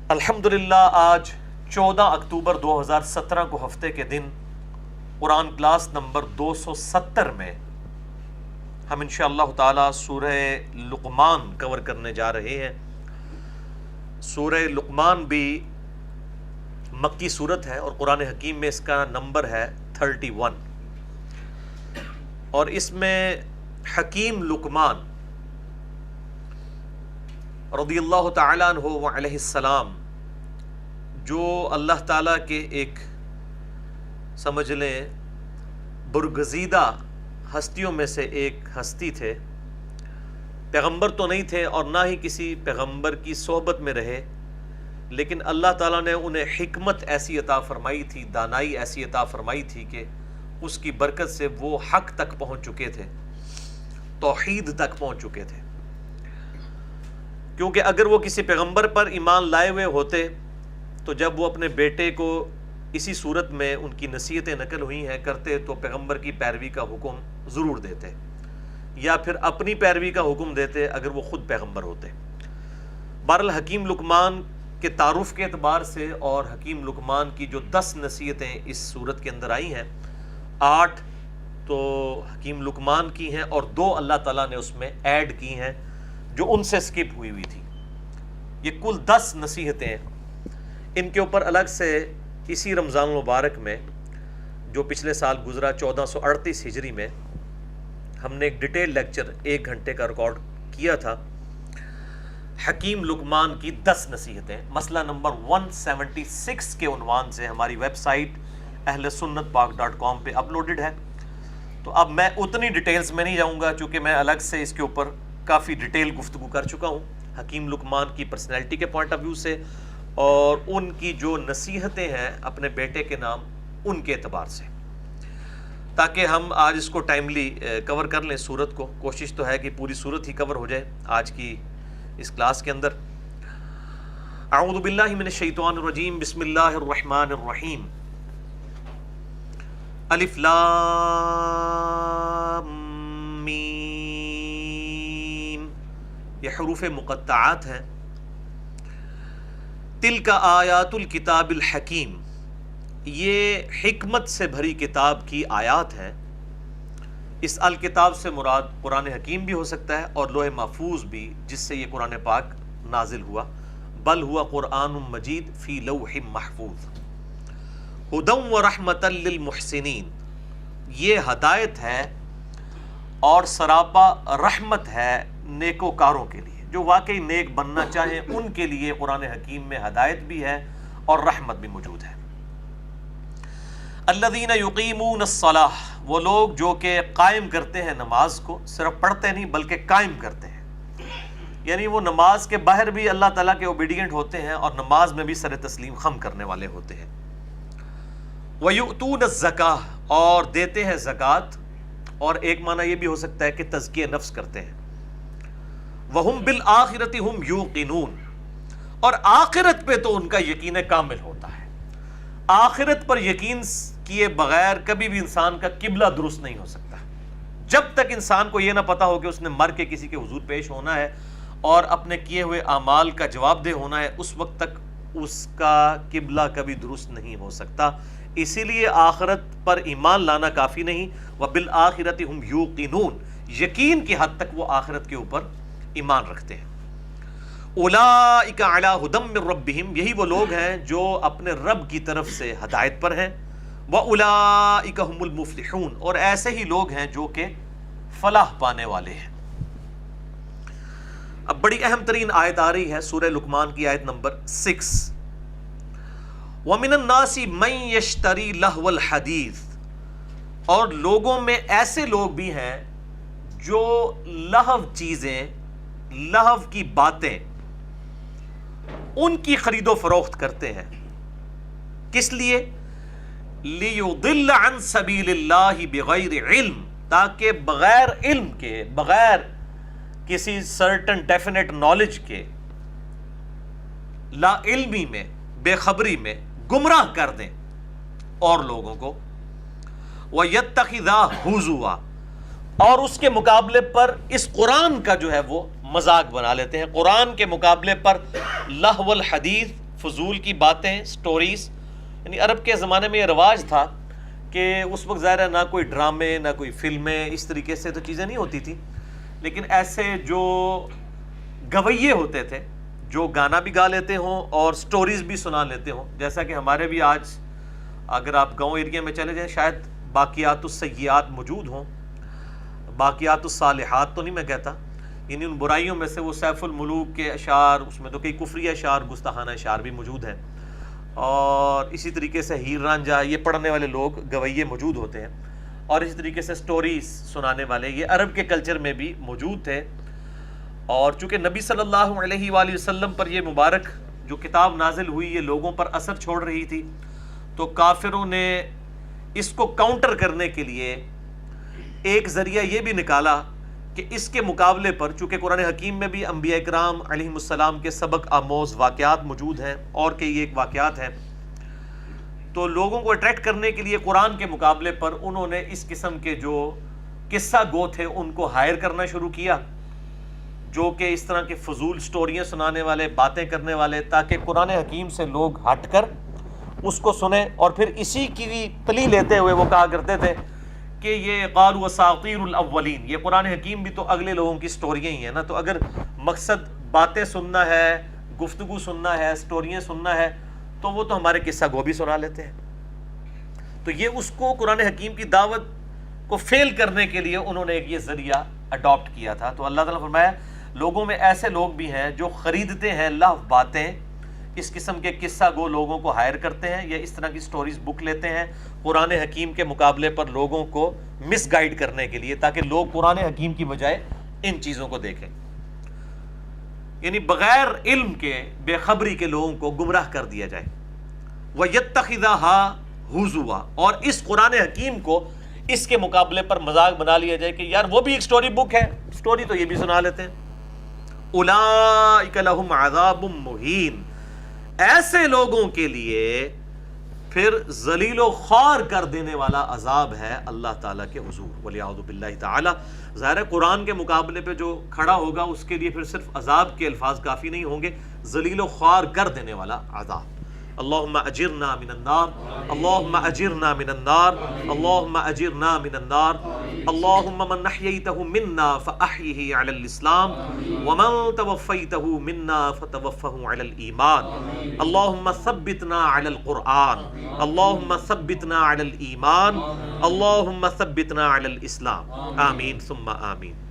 الحمدللہ آج 14 اکتوبر 2017 کو ہفتے کے دن قرآن کلاس نمبر 270 میں ہم انشاءاللہ تعالی سورہ لقمان کور کرنے جا رہے ہیں۔ سورہ لقمان بھی مکی سورت ہے اور قرآن حکیم میں اس کا نمبر ہے 31، اور اس میں حکیم لقمان رضی اللہ تعالیٰ عنہ وعلیہ السلام، جو اللہ تعالیٰ کے ایک سمجھ لیں برگزیدہ ہستیوں میں سے ایک ہستی تھے، پیغمبر تو نہیں تھے اور نہ ہی کسی پیغمبر کی صحبت میں رہے، لیکن اللہ تعالیٰ نے انہیں حکمت ایسی عطا فرمائی تھی، دانائی ایسی عطا فرمائی تھی کہ اس کی برکت سے وہ حق تک پہنچ چکے تھے، توحید تک پہنچ چکے تھے۔ کیونکہ اگر وہ کسی پیغمبر پر ایمان لائے ہوئے ہوتے تو جب وہ اپنے بیٹے کو اسی صورت میں ان کی نصیحتیں نقل ہوئی ہیں کرتے تو پیغمبر کی پیروی کا حکم ضرور دیتے، یا پھر اپنی پیروی کا حکم دیتے اگر وہ خود پیغمبر ہوتے۔ بہرحال حکیم لقمان کے تعارف کے اعتبار سے اور حکیم لقمان کی جو 10 نصیحتیں اس صورت کے اندر آئی ہیں، 8 تو حکیم لقمان کی ہیں اور 2 اللہ تعالیٰ نے اس میں ایڈ کی ہیں جو ان سے سکپ ہوئی تھی۔ یہ کل 10 نصیحتیں ہیں۔ ان کے اوپر الگ سے اسی رمضان المبارک میں جو پچھلے سال گزرا 1438 ہجری میں ہم نے ایک ڈیٹیل لیکچر 1 گھنٹے کا ریکارڈ کیا تھا، حکیم لقمان کی 10 نصیحتیں، مسئلہ نمبر 176 کے عنوان سے ہماری ویب سائٹ اہلسنتپاک.com پہ اپلوڈڈ ہے۔ تو اب میں اتنی ڈیٹیلز میں نہیں جاؤں گا چونکہ میں الگ سے اس کے اوپر کافی ڈیٹیل گفتگو کر چکا ہوں حکیم لقمان کی پرسنالٹی کے پوائنٹ آف ویو سے اور ان کی جو نصیحتیں ہیں اپنے بیٹے کے نام ان کے اعتبار سے، تاکہ ہم آج اس کو ٹائملی کور کر لیں سورت کو۔ کوشش تو ہے کہ پوری سورت ہی کور ہو جائے آج کی اس کلاس کے اندر۔ اعوذ باللہ من الشیطان الرجیم، بسم اللہ الرحمن الرحیم، الف لام میم، یہ حروف مقطعات ہیں۔ تلک آیات الکتاب الحکیم، یہ حکمت سے بھری کتاب کی آیات ہیں۔ اس الکتاب سے مراد قرآن حکیم بھی ہو سکتا ہے اور لوح محفوظ بھی جس سے یہ قرآن پاک نازل ہوا، بل ہوا قرآن مجید فی لوح محفوظ، ہدی و رحمۃ للمحسنین، یہ ہدایت ہے اور سراپا رحمت ہے نیکوکاروں کے لیے، جو واقعی نیک بننا چاہیں ان کے لیے قرآن حکیم میں ہدایت بھی ہے اور رحمت بھی موجود ہے۔ الذین یقیمون الصلاۃ، وہ لوگ جو کہ قائم کرتے ہیں نماز کو، صرف پڑھتے نہیں بلکہ قائم کرتے ہیں، یعنی وہ نماز کے باہر بھی اللہ تعالیٰ کے اوبیڈینٹ ہوتے ہیں اور نماز میں بھی سر تسلیم خم کرنے والے ہوتے ہیں۔ وَيُؤْتُونَ الزَّكَاةَ، اور دیتے ہیں زکوٰۃ، اور ایک معنی یہ بھی ہو سکتا ہے کہ تزکیہ نفس کرتے ہیں۔ وَهُمْ بِالْآخِرَةِ هُمْ يُوقِنُونَ، اور آخرت پہ تو ان کا یقین کامل ہوتا ہے۔ آخرت پر یقین کیے بغیر کبھی بھی انسان کا قبلہ درست نہیں ہو سکتا۔ جب تک انسان کو یہ نہ پتا ہو کہ اس نے مر کے کسی کے حضور پیش ہونا ہے اور اپنے کیے ہوئے اعمال کا جواب دہ ہونا ہے، اس وقت تک اس کا قبلہ کبھی درست نہیں ہو سکتا۔ اسی لیے آخرت پر ایمان لانا کافی نہیں، وَبِالْآخِرَةِ هُمْ يُوقِنُونَ، یقین کی حد تک وہ آخرت کے اوپر ایمان رکھتے ہیں۔ اولئک علی ھدی من ربہم، یہی وہ لوگ ہیں جو اپنے رب کی طرف سے ہدایت پر ہیں۔ واولئک ھم المفلحون، اور ایسے ہی لوگ ہیں جو کہ فلاح پانے والے ہیں۔ اب بڑی اہم ترین آیت آ رہی ہے سورہ لقمان کی آیت نمبر 6، وَمِنَ النَّاسِ مَن يَشْتَرِي لَهْوَ الْحَدِيثِ، اور لوگوں میں ایسے لوگ بھی ہیں جو لہو چیزیں، لہو کی باتیں، ان کی خرید و فروخت کرتے ہیں۔ کس لیے؟ لِيُضِلَّ عَن سَبِيلِ اللَّهِ بِغَيْرِ عِلْم، تاکہ بغیر علم کے، بغیر کسی سرٹن ڈیفینٹ نالج کے، لا علمی میں، بے خبری میں گمراہ کر دیں اور لوگوں کو۔ وَيَتَّخِذَا هُزُوًا، اور اس کے مقابلے پر اس قرآن کا جو ہے وہ مذاق بنا لیتے ہیں، قرآن کے مقابلے پر لہو الحدیث فضول کی باتیں، سٹوریز. یعنی عرب کے زمانے میں یہ رواج تھا کہ اس وقت ظاہر ہے نہ کوئی ڈرامے نہ کوئی فلمیں، اس طریقے سے تو چیزیں نہیں ہوتی تھی، لیکن ایسے جو گویے ہوتے تھے جو گانا بھی گا لیتے ہوں اور سٹوریز بھی سنا لیتے ہوں. جیسا کہ ہمارے بھی آج اگر آپ گاؤں ایریا میں چلے جائیں شاید باقیات السیئات موجود ہوں، باقیات الصالحات تو نہیں میں کہتا، یعنی ان برائیوں میں سے وہ سیف الملوک کے اشعار، اس میں تو کئی کفری اشعار، گستاخانہ اشعار بھی موجود ہیں، اور اسی طریقے سے ہیر رانجھا یہ پڑھنے والے لوگ گویے موجود ہوتے ہیں، اور اسی طریقے سے سٹوریز سنانے والے یہ عرب کے کلچر میں بھی موجود تھے. اور چونکہ نبی صلی اللہ علیہ وآلہ وسلم پر یہ مبارک جو کتاب نازل ہوئی یہ لوگوں پر اثر چھوڑ رہی تھی، تو کافروں نے اس کو کاؤنٹر کرنے کے لیے ایک ذریعہ یہ بھی نکالا کہ اس کے مقابلے پر چونکہ قرآن حکیم میں بھی انبیاء کرام علیہ السلام کے سبق آموز واقعات موجود ہیں اور کئی ایک واقعات ہیں، تو لوگوں کو اٹریکٹ کرنے کے لیے قرآن کے مقابلے پر انہوں نے اس قسم کے جو قصہ گو تھے ان کو ہائر کرنا شروع کیا، جو کہ اس طرح کے فضول سٹوریاں سنانے والے، باتیں کرنے والے، تاکہ قرآن حکیم سے لوگ ہٹ کر اس کو سنیں، اور پھر اسی کی پلی لیتے ہوئے وہ کہا کرتے تھے کہ یہ قالوا اساطیر الاولین، یہ قرآن حکیم بھی تو اگلے لوگوں کی سٹوریاں ہی ہیں نا، تو اگر مقصد باتیں سننا ہے، گفتگو سننا ہے، سٹوریاں سننا ہے، تو وہ تو ہمارے قصہ گو بھی سنا لیتے ہیں. تو یہ اس کو قرآن حکیم کی دعوت کو فیل کرنے کے لیے انہوں نے ایک یہ ذریعہ اڈاپٹ کیا تھا. تو اللہ تعالیٰ فرمایا لوگوں میں ایسے لوگ بھی ہیں جو خریدتے ہیں لہو باتیں، اس قسم کے قصہ گو لوگوں کو ہائر کرتے ہیں یا اس طرح کی سٹوریز بک لیتے ہیں قرآن حکیم کے مقابلے پر لوگوں کو مس گائیڈ کرنے کے لیے، تاکہ لوگ قرآن حکیم کی بجائے ان چیزوں کو دیکھیں. یعنی بغیر علم کے، بے خبری کے لوگوں کو گمراہ کر دیا جائے. وَيَتَّخِذَهَا ہُزُوًا، اور اس قرآن حکیم کو اس کے مقابلے پر مذاق بنا لیا جائے کہ یار وہ بھی ایک سٹوری بک ہے، سٹوری تو یہ بھی سنا لیتے ہیں. اولئک لہم عذاب مہین، ایسے لوگوں کے لیے پھر ذلیل و خوار کر دینے والا عذاب ہے اللہ تعالیٰ کے حضور. وَلِعَوْذُ بِاللَّهِ تعالیٰ. ظاہر ہے قرآن کے مقابلے پہ جو کھڑا ہوگا اس کے لیے پھر صرف عذاب کے الفاظ کافی نہیں ہوں گے، ذلیل و خوار کر دینے والا عذاب. اللہم اجرنا من النار، اللہم اجرنا من النار، اللہم اجرنا من النار. اللہم من احییتہ منا فاحیہ علی الاسلام ومن توفیتہ منا فتوفہ علی الایمان. اللہم ثبتنا علی القرآن، اللہم ثبتنا علی الایمان، اللہم ثبتنا علی الاسلام. آمین ثم آمین.